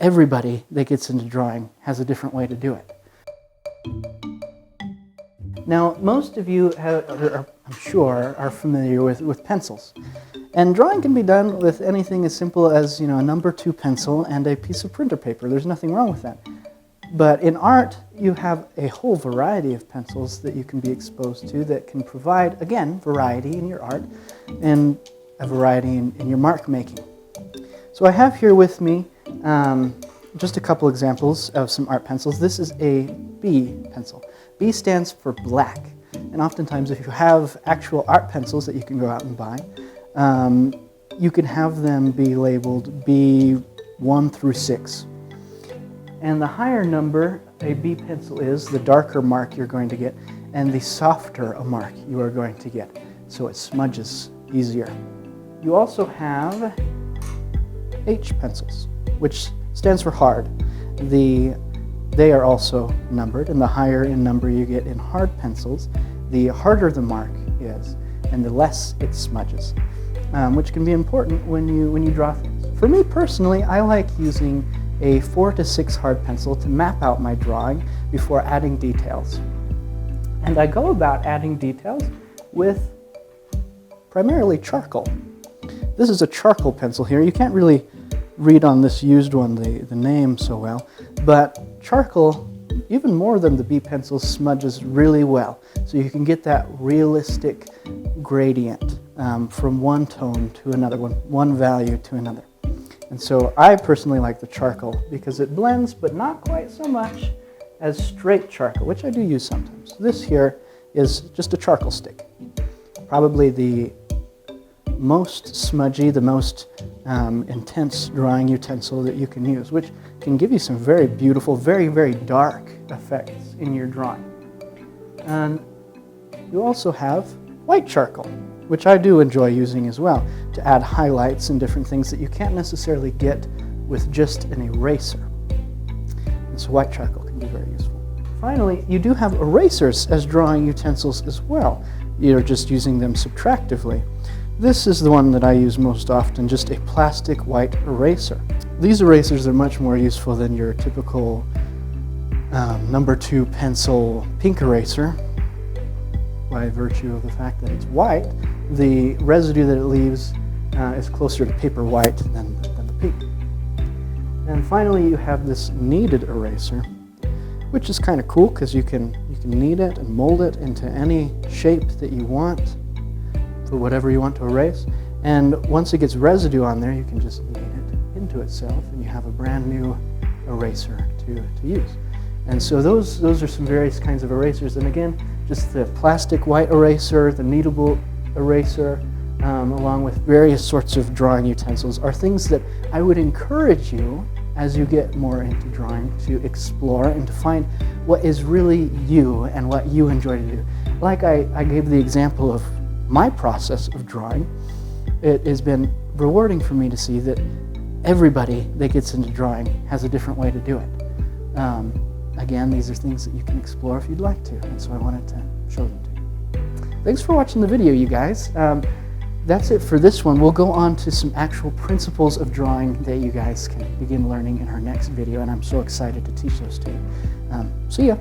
everybody that gets into drawing has a different way to do it. Now, most of you, I'm sure, are familiar with pencils. And drawing can be done with anything as simple as, a number 2 pencil and a piece of printer paper. There's nothing wrong with that. But in art, you have a whole variety of pencils that you can be exposed to that can provide, again, variety in your art and a variety in your mark making. So I have here with me just a couple examples of some art pencils. This is a B pencil. B stands for black. And oftentimes if you have actual art pencils that you can go out and buy, you can have them be labeled B1 through 6. And the higher number a B pencil is, the darker mark you're going to get, and the softer a mark you are going to get, so it smudges easier. You also have H pencils, which stands for hard. They are also numbered, and the higher in number you get in hard pencils, the harder the mark is, and the less it smudges, which can be important when you draw things. For me personally, I like using a 4 to 6 hard pencil to map out my drawing before adding details. And I go about adding details with primarily charcoal. This is a charcoal pencil here. You can't really read on this used one the name so well, but charcoal, even more than the B pencil, smudges really well. So you can get that realistic gradient from one tone to another, one value to another. And so I personally like the charcoal because it blends, but not quite so much as straight charcoal, which I do use sometimes. This here is just a charcoal stick. Probably the most smudgy, the most intense drawing utensil that you can use, which can give you some very beautiful, very, very dark effects in your drawing. And you also have white charcoal, which I do enjoy using as well, to add highlights and different things that you can't necessarily get with just an eraser. And so white charcoal can be very useful. Finally, you do have erasers as drawing utensils as well. You're just using them subtractively. This is the one that I use most often, just a plastic white eraser. These erasers are much more useful than your typical number 2 pencil pink eraser. By virtue of the fact that it's white, the residue that it leaves is closer to paper white than the pink. And finally, you have this kneaded eraser, which is kind of cool because you can knead it and mold it into any shape that you want for whatever you want to erase. And once it gets residue on there, you can just knead it into itself, and you have a brand new eraser to use. And so those are some various kinds of erasers. And again, just the plastic white eraser, the kneadable eraser, along with various sorts of drawing utensils, are things that I would encourage you, as you get more into drawing, to explore and to find what is really you and what you enjoy to do. Like I gave the example of my process of drawing, it has been rewarding for me to see that everybody that gets into drawing has a different way to do it. Again, these are things that you can explore if you'd like to, and so I wanted to show them to you. Thanks for watching the video, you guys. That's it for this one. We'll go on to some actual principles of drawing that you guys can begin learning in our next video, and I'm so excited to teach those to you. See ya.